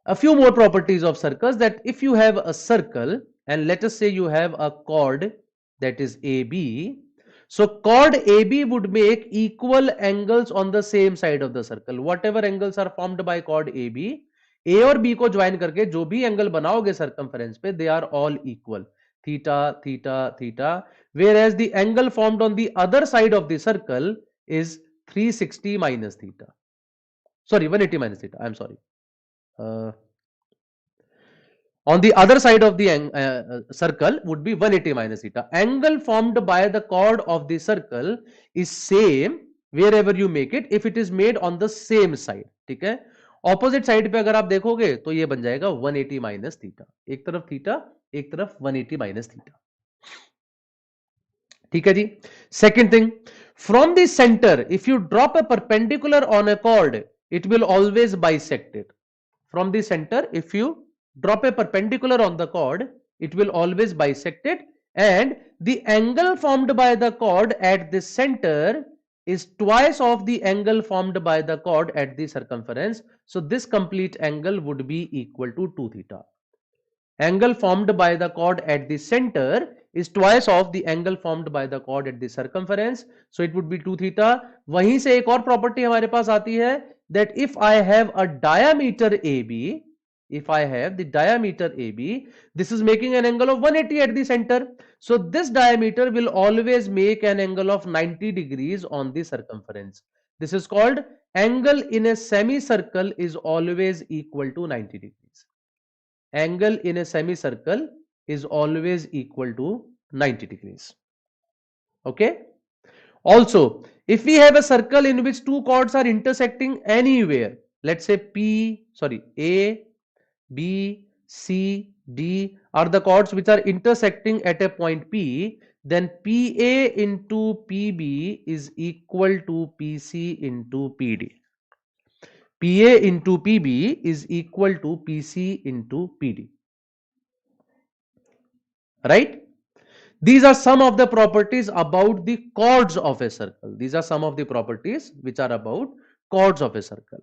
A few more properties of circles, that if you have a circle and let us say you have a chord that is AB. So chord AB would make equal angles on the same side of the circle. Whatever angles are formed by chord AB, A और B को join करके जो भी angle बनाओगे circumference पे, they are all equal. Theta, theta, theta. Whereas the angle formed on the other side of the circle is 360 minus theta. Sorry, 180 minus theta. I'm sorry. On the other side of the circle would be 180 minus theta. Angle formed by the chord of the circle is same wherever you make it if it is made on the same side. ठीक है? Opposite side पे अगर आप देखोगे तो ये बन जाएगा 180 माइनस थीटा. एक तरफ थीटा, एक तरफ 180 माइनस थीटा. ठीक है जी. Second thing, from the centre if you drop a perpendicular on a chord, it will always bisect it. From the center, if you drop a perpendicular on the chord, it will always bisect it, and the angle formed by the chord at the center is twice of the angle formed by the chord at the circumference. So this complete angle would be equal to 2 theta. Angle formed by the chord at the center is twice of the angle formed by the chord at the circumference. So it would be 2 theta. वहीं से एक और property हमारे पास आती है, that if I have a diameter AB, if I have the diameter AB, this is making an angle of 180 at the center. So this diameter will always make an angle of 90 degrees on the circumference. This is called angle in a semicircle is always equal to 90 degrees. Angle in a semicircle is always equal to 90 degrees. Okay? Also, if we have a circle in which two chords are intersecting anywhere, let's say A, B, C, D are the chords which are intersecting at a point P, then PA into PB is equal to PC into PD. PA into PB is equal to PC into PD. Right? These are some of the properties about the chords of a circle. These are some of the properties which are about chords of a circle.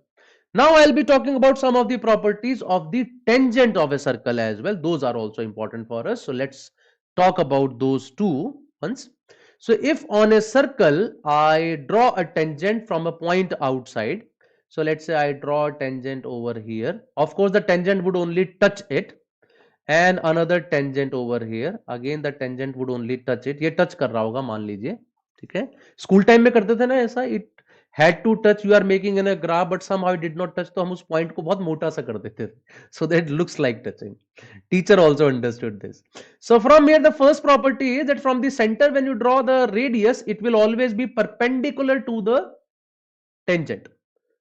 Now I'll be talking about some of the properties of the tangent of a circle as well. Those are also important for us. So let's talk about those two ones. So if on a circle I draw a tangent from a point outside, so let's say I draw a tangent over here. Of course the tangent would only touch it, and another tangent over here, again the tangent would only touch it. ये touch कर रहा होगा मान लीजिए, ठीक है. School time में करते थे ना ऐसा, it had to touch, you are making in a graph but somehow it did not touch, तो हम उस point को बहुत मोटा सा कर देते थे so that it looks like touching. Teacher also understood this. So from here the first property is that from the center when you draw the radius, it will always be perpendicular to the tangent.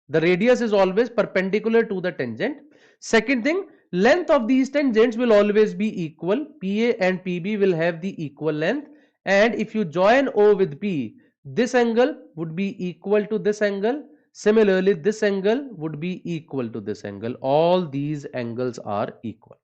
The radius is always perpendicular to the tangent. Second thing, length of these tangents will always be equal. PA and PB will have the equal length, and if you join O with P, this angle would be equal to this angle. Similarly, this angle would be equal to this angle. All these angles are equal.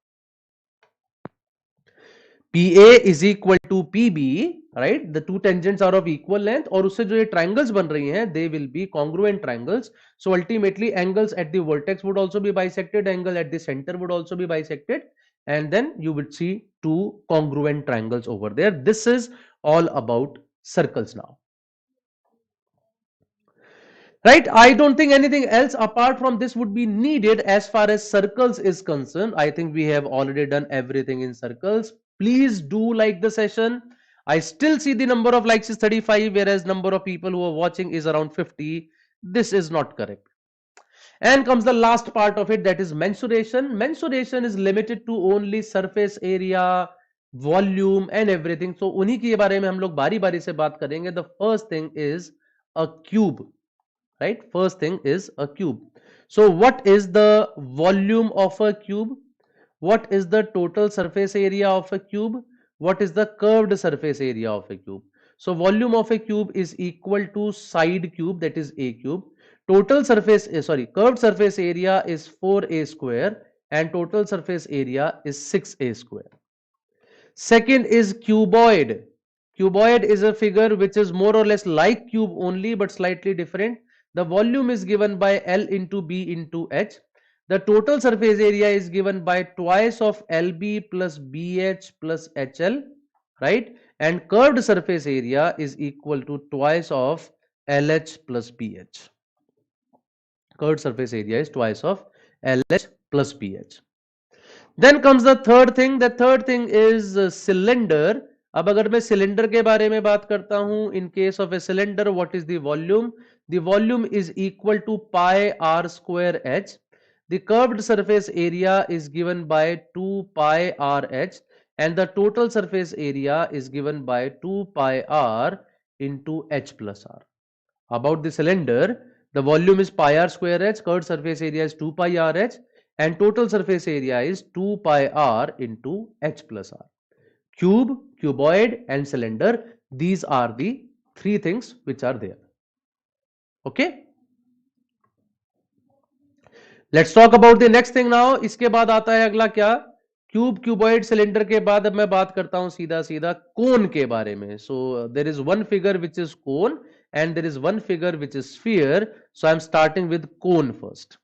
PA is equal to PB, right? The two tangents are of equal length, और उससे जो ये triangles बन रही हैं, they will be congruent triangles. So ultimately, angles at the vertex would also be bisected, angle at the center would also be bisected, and then you would see two congruent triangles over there. This is all about circles now. Right? I don't think anything else apart from this would be needed as far as circles is concerned. I think we have already done everything in circles. Please do like the session. I still see the number of likes is 35, whereas number of people who are watching is around 50. This is not correct. And comes the last part of it, that is mensuration. Mensuration is limited to only surface area, volume and everything. So उन्हीं के बारे में हम लोग बारी बारी से बात करेंगे. The first thing is a cube. Right? First thing is a cube. So what is the volume of a cube? What is the total surface area of a cube? What is the curved surface area of a cube? So volume of a cube is equal to side cube, that is a cube. Total surface, curved surface area is 4a square and total surface area is 6a square. Second is cuboid. Cuboid is a figure which is more or less like cube only but slightly different. The volume is given by L into B into H. The total surface area is given by twice of LB plus BH plus HL, right? And curved surface area is equal to twice of LH plus BH. Curved surface area is twice of LH plus BH. Then comes the third thing. The third thing is cylinder. अब अगर मैं cylinder के बारे में बात करता हूं, in case of a cylinder, what is the volume? The volume is equal to pi r square h. The curved surface area is given by 2 pi r h, and the total surface area is given by 2 pi r into h plus r. About the cylinder, the volume is pi r square h, curved surface area is 2 pi r h, and total surface area is 2 pi r into h plus r. Cube, cuboid and cylinder, these are the three things which are there. Okay, let's talk about the next thing now. इसके बाद आता है अगला क्या? Cube, cuboid, cylinder के बाद अब मैं बात करता हूं सीधा सीधा कोन के बारे में. So there is one figure which is cone and there is one figure which is sphere. So I am starting with cone first.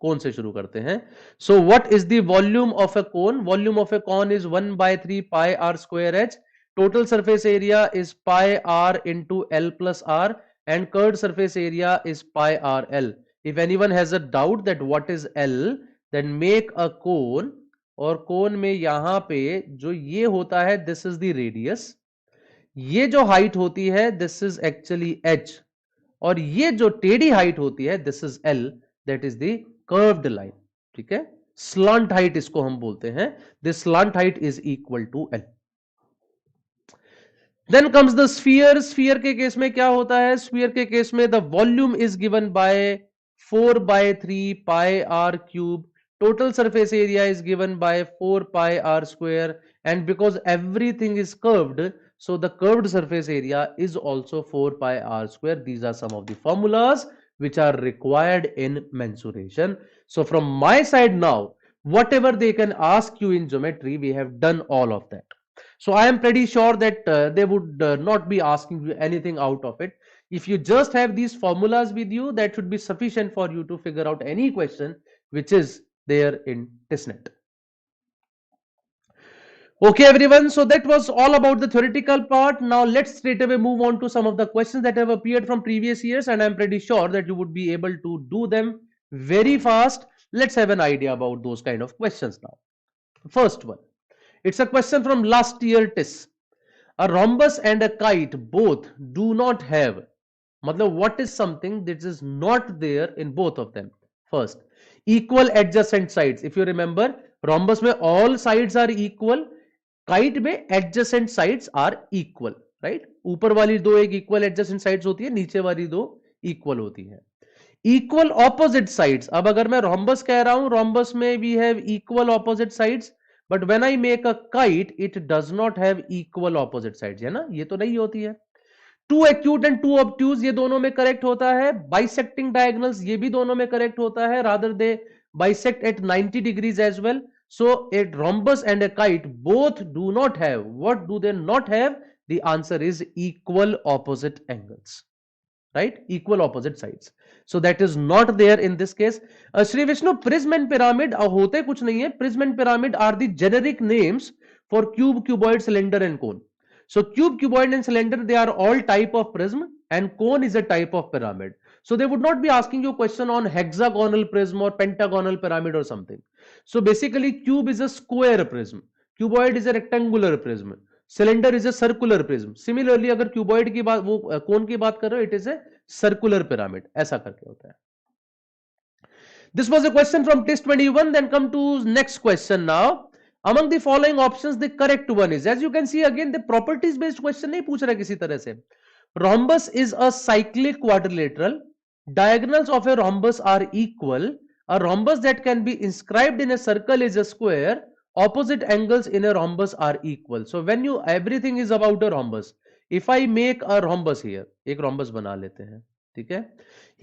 कोन से शुरू करते हैं. So what is the volume of a cone? Volume of a cone is 1 by 3 pi r square h. Total surface area is pi r into L plus r and curved surface area is pi r L. If anyone has a doubt that what is L, then make a cone, और कोन में यहां पे जो ये होता है, this is the radius. ये जो हाइट होती है, this is actually h, और ये जो टेढ़ी हाइट होती है, this is L, that is the curved line. ठीक है, slant height इसको हम बोलते हैं. This slant height is equal to L. Then comes the sphere. Sphere के केस में क्या होता है? Sphere के केस में the volume is given by 4 by 3 pi r cube. total surface area is given by 4 pi r square, and because everything is curved, so the curved surface area is also 4 pi r square. These are some of the formulas which are required in mensuration. So from my side now, whatever they can ask you in geometry, we have done all of that. So I am pretty sure that they would not be asking you anything out of it. If you just have these formulas with you, that should be sufficient for you to figure out any question which is there in TISSNET. Okay, everyone. So that was all about the theoretical part. Now let's straight away move on to some of the questions that have appeared from previous years, and I'm pretty sure that you would be able to do them very fast. Let's have an idea about those kind of questions now. First one. It's a question from last year TISS. A rhombus and a kite both do not have. Matlab, what is something that is not there in both of them? First, equal adjacent sides. If you remember, rhombus mein all sides are equal, kite में adjacent sides are equal, right? ऊपर वाली दो एक equal adjacent sides होती है, नीचे वाली दो equal होती है. Equal opposite sides. अब अगर मैं rhombus कह रहा हूं, rhombus में we have equal opposite sides, but when I make a kite, it does not have equal opposite sides, है ना? ये तो नहीं होती है. Two acute and two obtuse ये दोनों में करेक्ट होता है. बाइसेक्टिंग डायगोनल्स ये भी दोनों में करेक्ट होता है. Rather they bisect at 90 degrees as well. So a rhombus and a kite both do not have. What do they not have? The answer is equal opposite angles, right? Equal opposite sides. So that is not there in this case. Shri Vishnu, prism and pyramid होते कुछ नहीं है. Prism and pyramid are the generic names for cube, cuboid, cylinder and cone. So cube, cuboid and cylinder, they are all type of prism, and cone is a type of pyramid. So they would not be asking you a question on hexagonal prism or pentagonal pyramid or something. So basically cube is a square prism, cuboid is a rectangular prism, cylinder is a circular prism. Similarly अगर cuboid की बात वो cone की बात कर रहे हो, it is a circular pyramid. ऐसा करके होता है. This was a question from test 21. Then come to next question now. Among the following options, the correct one is, as you can see again, the properties based question नहीं पूछ रहा किसी तरह से. Rhombus is a cyclic quadrilateral. Diagonals of a rhombus are equal. A rhombus that can be inscribed in a circle is a square. Opposite angles in a rhombus are equal. So when you, everything is about a rhombus. If I make a rhombus here, एक rhombus बना लेते हैं, ठीक है?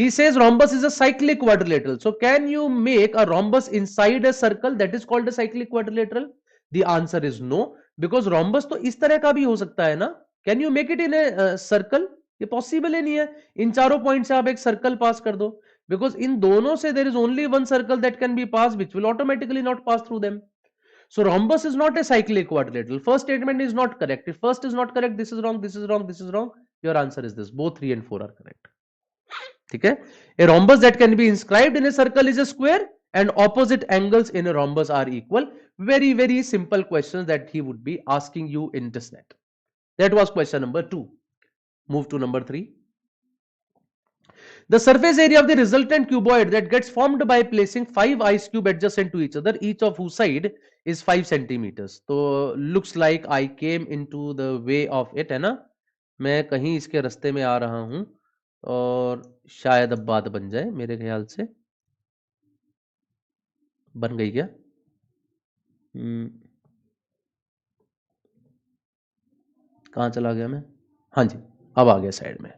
He says rhombus is a cyclic quadrilateral. So can you make a rhombus inside a circle that is called a cyclic quadrilateral? The answer is no, because rhombus तो इस तरह का भी हो सकता है ना. Can you make it in a circle? ये possible ही नहीं है. इन चारों पॉइंट से आप एक सर्कल पास कर दो, because इन दोनों से there is only one circle that can be passed, which will automatically not pass through them. So rhombus is not a cyclic quadrilateral. First statement is not correct. If first is not correct, this is wrong, this is wrong, this is wrong. Your answer is this. Both 3 and 4 are correct. ठीक है? A rhombus that can be inscribed in a circle is a square, and opposite angles in a rhombus are equal. Very, very simple questions that he would be asking you in TISSNET. That was question number 2. Move to number 3. The surface area of the resultant cuboid that gets formed by placing 5 ice cubes adjacent to each other, each of whose side is 5 centimeters. So looks like I came into the way of it, है ना? मैं कहीं इसके रास्ते में आ रहा हूं और शायद अब बात बन जाए. मेरे ख्याल से बन गई क्या? कहाँ चला गया मैं? हाँ जी, अब आ गया साइड में.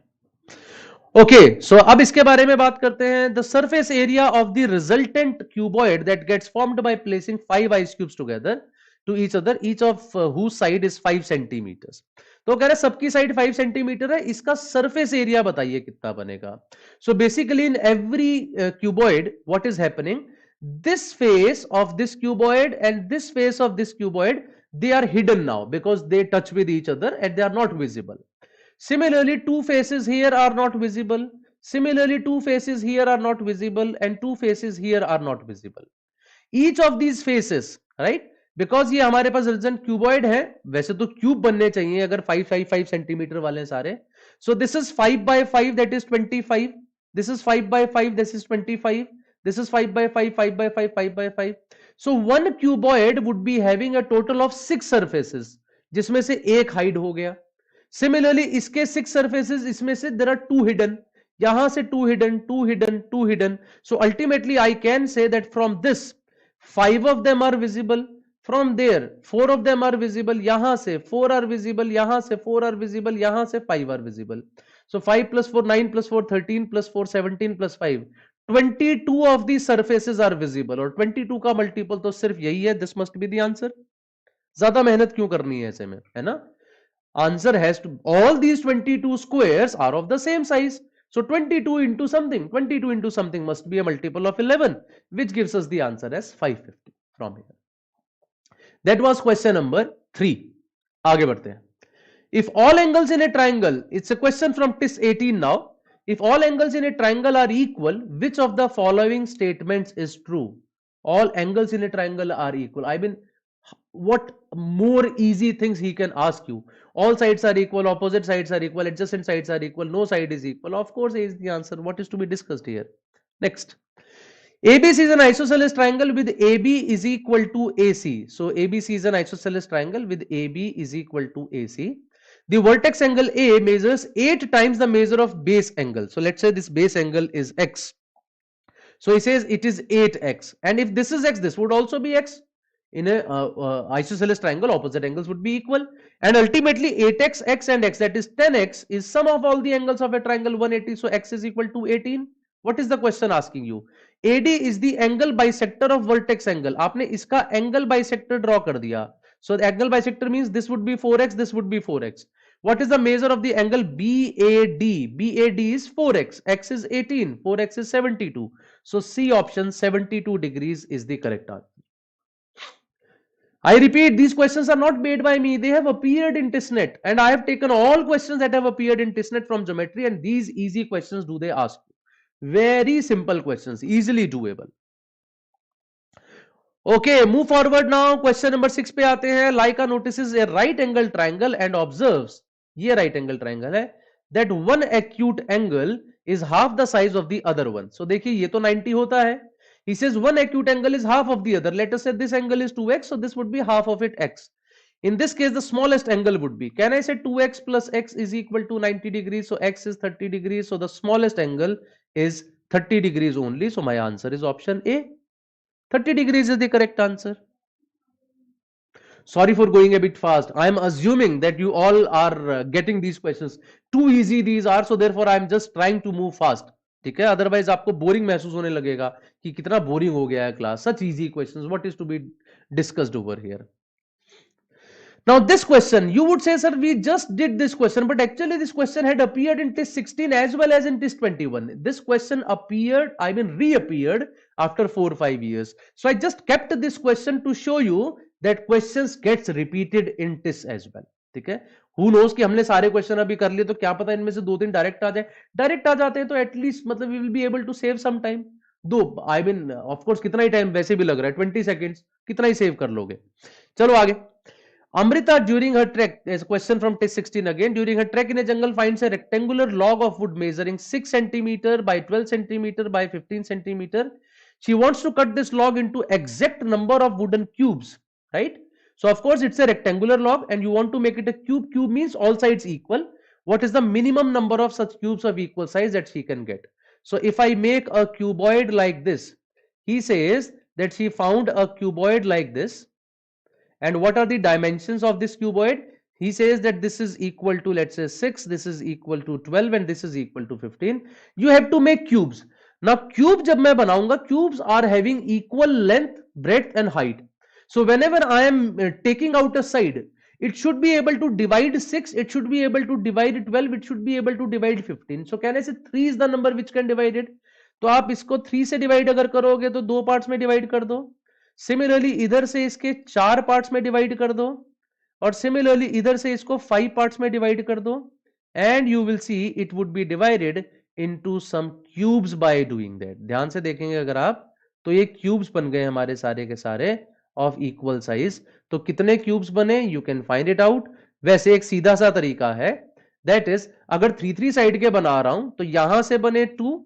ओके, सो अब इसके बारे में बात करते हैं. The surface area of the resultant cuboid that gets formed by placing 5 ice cubes together to each other, each of whose side is 5 centimetres. तो कह रहे सबकी साइड 5 सेंटीमीटर है, इसका सरफेस एरिया बताइए कितना बनेगा. So basically in every cuboid what is happening, this face of this cuboid and this face of this cuboid, they are hidden now because they touch with each other and they are not visible. Similarly, two faces here are not visible. Similarly, two faces here are not visible, and two faces here are not visible. Each of these faces, right? Because ये हमारे पास resultant cuboid है, वैसे तो cube बनने चाहिए अगर 5 centimetre वाले सारे. So this is 5 by 5, that is 25. This is 5 by 5, this is 25. This is 5 by 5, 5 by 5, 5 by 5. So one cuboid would be having a total of 6 surfaces, जिसमें से एक हाइड हो गया. Similarly, इसके 6 surfaces, इसमें से there are 2 hidden. यहां से 2 hidden, 2 hidden, 2 hidden. So ultimately I can say that from this 5 of them are visible. From there 4 of them are visible. यहां से 4 are visible, यहां से 4 are visible, यहां से 5 are visible. So 5 plus 4 9 plus 4 13 plus 4 17 plus 5 22 of these surfaces are visible. और 22 का multiple तो सिर्फ यही है. This must be the answer. ज्यादा मेहनत क्यों करनी है ऐसे में, है ना? Answer has to, all these 22 squares are of the same size. So 22 into something, 22 into something must be a multiple of 11, which gives us the answer as 550 from here. That was question number 3. आगे बढ़ते हैं. If all angles in a triangle, it's a question from TIS 18 now. If all angles in a triangle are equal, which of the following statements is true? All angles in a triangle are equal. I mean, what more easy things he can ask you? All sides are equal, opposite sides are equal, adjacent sides are equal, no side is equal. Of course, A is the answer. What is to be discussed here? Next. ABC is an isosceles triangle with AB is equal to AC. So ABC is an isosceles triangle with AB is equal to AC. The vertex angle A measures 8 times the measure of base angle. So let's say this base angle is X. So he says it is 8x, and if this is x, this would also be x. In a isosceles triangle, opposite angles would be equal, and ultimately 8x, x and x, that is 10x, is sum of all the angles of a triangle 180. So x is equal to 18. What is the question asking you? AD is the angle bisector of vertex angle. आपने इसका angle bisector draw कर दिया. So the angle bisector means this would be 4x, this would be 4x. What is the measure of the angle BAD? BAD is 4x, x is 18, 4x is 72. So C option 72 degrees is the correct answer. I repeat, these questions are not made by me. They have appeared in TISSNET, and I have taken all questions that have appeared in TISSNET from geometry, and these easy questions do they ask you. Very simple questions, easily doable. Okay, move forward now. Question number 6 पे आते हैं. Laika notices a right angle triangle and observes, ये right angle triangle है, that one acute angle is half the size of the other one. So देखिए ये तो 90 होता है. He says one acute angle is half of the other. Let us say this angle is 2x, so this would be half of it x. In this case, the smallest angle would be, can I say 2x plus x is equal to 90 degrees? So x is 30 degrees. So the smallest angle is 30 degrees only. So my answer is option A. 30 degrees is the correct answer. Sorry for going a bit fast. I am assuming that you all are getting these questions. Too easy these are, so therefore I am just trying to move fast. ठीक है, otherwise आपको boring महसूस होने लगेगा कि कितना boring हो गया है class. Such easy questions, what is to be discussed over here. Now this question, you would say, sir, we just did this question, but actually this question had appeared in TIS 16 as well as in TIS 21. This question appeared, I mean reappeared after 4 or 5 years. So I just kept this question to show you that questions gets repeated in TIS as well. ठीक है, who knows कि हमने सारे question अभी कर लिए तो क्या पता इनमें से 2-3 डायरेक्ट आ जाए. डायरेक्ट आ जाते हैं तो एटलीस्ट मतलब we will be able to save some time. Though I mean of course कितना ही टाइम वैसे भी लग रहा है, 20 सेकंड्स, कितना ही सेव कर लोगे. चलो आगे. Amrita, during her trek, there's a question from TIS 16 again. During her trek in a jungle, finds a rectangular log of wood measuring 6 centimeter by 12 centimeter by 15 centimeter. She wants to cut this log into exact number of wooden cubes, right? So of course it's a rectangular log and you want to make it a cube. Cube means all sides equal. What is the minimum number of such cubes of equal size that she can get? So if I make a cuboid like this, he says that she found a cuboid like this. And what are the dimensions of this cuboid? He says that this is equal to, let's say 6, this is equal to 12 and this is equal to 15. You have to make cubes. Now cube जब मैं बनाऊंगा, cubes are having equal length, breadth and height. So whenever I am taking out a side, it should be able to divide 6, it should be able to divide 12, it should be able to divide 15. So can I say 3 is the number which can divide it? तो आप इसको 3 से divide अगर करोगे तो 2 parts में divide कर दो. सिमिलरली इधर से इसके 4 पार्ट्स में डिवाइड कर दो और सिमिलरली इधर से इसको 5 पार्ट्स में डिवाइड कर दो and you will see it would be divided into some cubes by doing that. ध्यान से देखेंगे अगर आप तो ये क्यूब्स बन गए हमारे सारे के सारे ऑफ इक्वल साइज. तो कितने क्यूब्स बने you can find it out. वैसे एक सीधा सा तरीका है, दैट इज अगर 3-3 साइड के बना रहा हूं तो यहां से बने 2,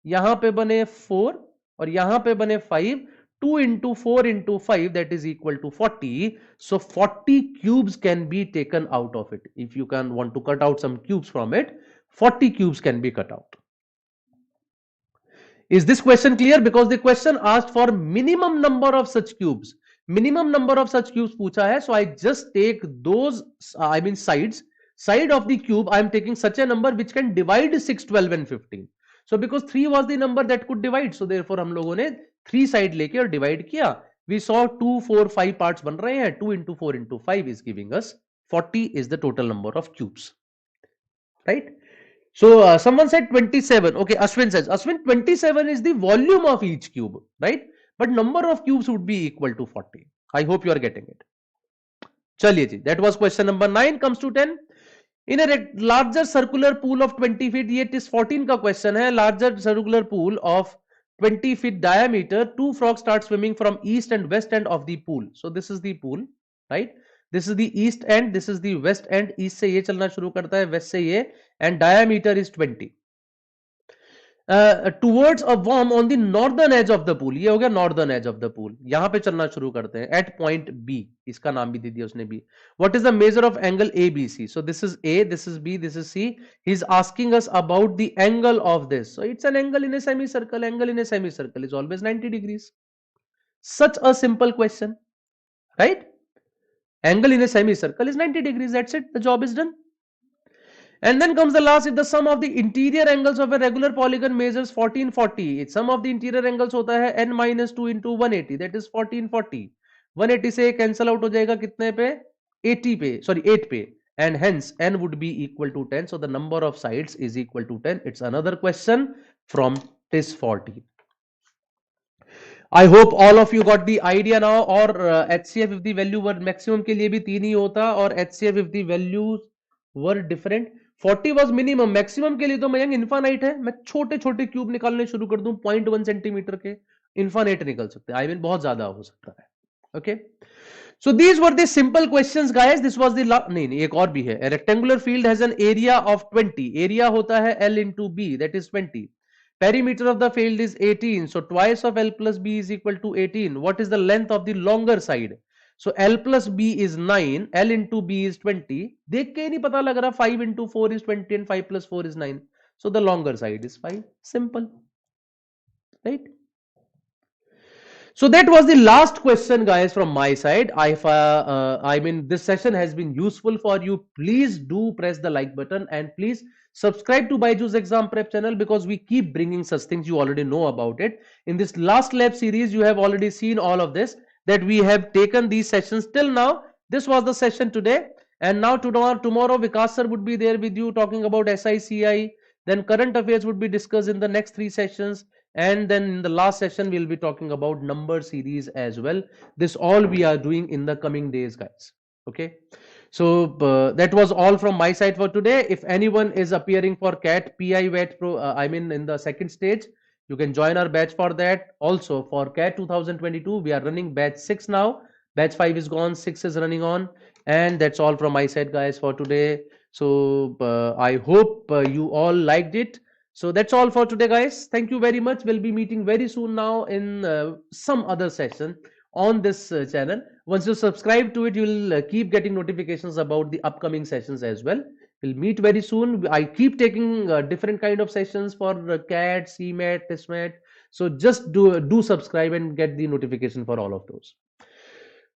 यहां पे बने 4 और यहां पे बने 5. 2 into 4 into 5 that is equal to 40. So 40 cubes can be taken out of it. If you can want to cut out some cubes from it, 40 cubes can be cut out. Is this question clear? Because the question asked for minimum number of such cubes. Minimum number of such cubes पूछा है, so I just take those, I mean sides. Side of the cube, I am taking such a number which can divide 6, 12 and 15. So because 3 was the number that could divide, so therefore हम लोगों ने 3 side लेके और divide किया. We saw 2, 4, 5 parts बन रहे हैं. 2 into 4 into 5 is giving us 40 is the total number of cubes. Right? So someone said 27. Okay, Ashwin says, Ashwin, 27 is the volume of each cube, right? But number of cubes would be equal to 40. I hope you are getting it. Chaliye ji, that was question number 9. Comes to 10. In a larger circular pool of 20 feet, ये TIS 14 का question है. Larger circular pool of 20 feet diameter, two frogs start swimming from east and west end of the pool. So this is the pool, right? This is the east end, this is the west end. East से ये चलना शुरू करता है, west से ये, and diameter is 20. Towards a worm on the northern edge of the pool. ये हो गया northern edge of the pool. यहाँ पे चलना शुरू करते हैं at point B. इसका नाम भी दे दिया उसने B. What is the measure of angle ABC? So this is A, this is B, this is C. He's asking us about the angle of this. So it's an angle in a semicircle. Angle in a semicircle is always 90 degrees. Such a simple question, right? Angle in a semicircle is 90 degrees. That's it. The job is done. And then comes the last. If the sum of the interior angles of a regular polygon measures 1440, sum of the interior angles होता है n minus 2 into 180, that is 1440. 180 से cancel out हो जाएगा कितने पे? 80 पे, sorry 8 पे, and hence n would be equal to 10. So the number of sides is equal to 10. It's another question from TIS 14. I hope all of you got the idea now. और HCF if the value were maximum के लिए भी 3 ही होता, और HCF if the values were different. 40 was minimum. Maximum के लिए तो मैं इन्फानाइट है. मैं छोटे छोटे क्यूब निकालने शुरू कर दूं 0.1 सेंटीमीटर के, इन्फानाइट निकल सकते हैं. आई मीन बहुत ज्यादा हो सकता है. Okay, so these were the simple questions guys. This was the नहीं, एक और भी है. A rectangular field has an area of 20. Area होता है L into B, that is 20. Perimeter of the field is 18. So twice of L plus B is equal to 18. What is the length of the longer side? So L plus B is 9, L into B is 20. देख के नहीं पता लग रहा 5 into 4 is 20 and 5 plus 4 is 9. So the longer side is 5. Simple. Right? So that was the last question, guys, from my side. I mean, this session has been useful for you. Please do press the like button and please subscribe to BYJU'S Exam Prep channel, because we keep bringing such things. You already know about it. In this last lab series, you have already seen all of this, that we have taken these sessions till now. This was the session today, and now tomorrow Vikas sir would be there with you talking about SICI. Then current affairs would be discussed in the next 3 sessions, and then in the last session we'll be talking about number series as well. This all we are doing in the coming days, guys. Okay, so that was all from my side for today. If anyone is appearing for CAT PI WET Pro, I mean in the second stage, you can join our batch for that. Also for CAT 2022, we are running batch 6 now. Batch 5 is gone, 6 is running on. And that's all from my side, guys, for today. So I hope you all liked it. So that's all for today, guys. Thank you very much. We'll be meeting very soon now in some other session on this channel. Once you subscribe to it, you'll keep getting notifications about the upcoming sessions as well. We'll meet very soon. I keep taking different kind of sessions for CAT, CMAT, TISSNET. So just do subscribe and get the notification for all of those.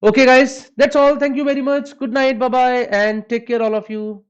Okay, guys, that's all. Thank you very much. Good night. Bye-bye. And take care, all of you.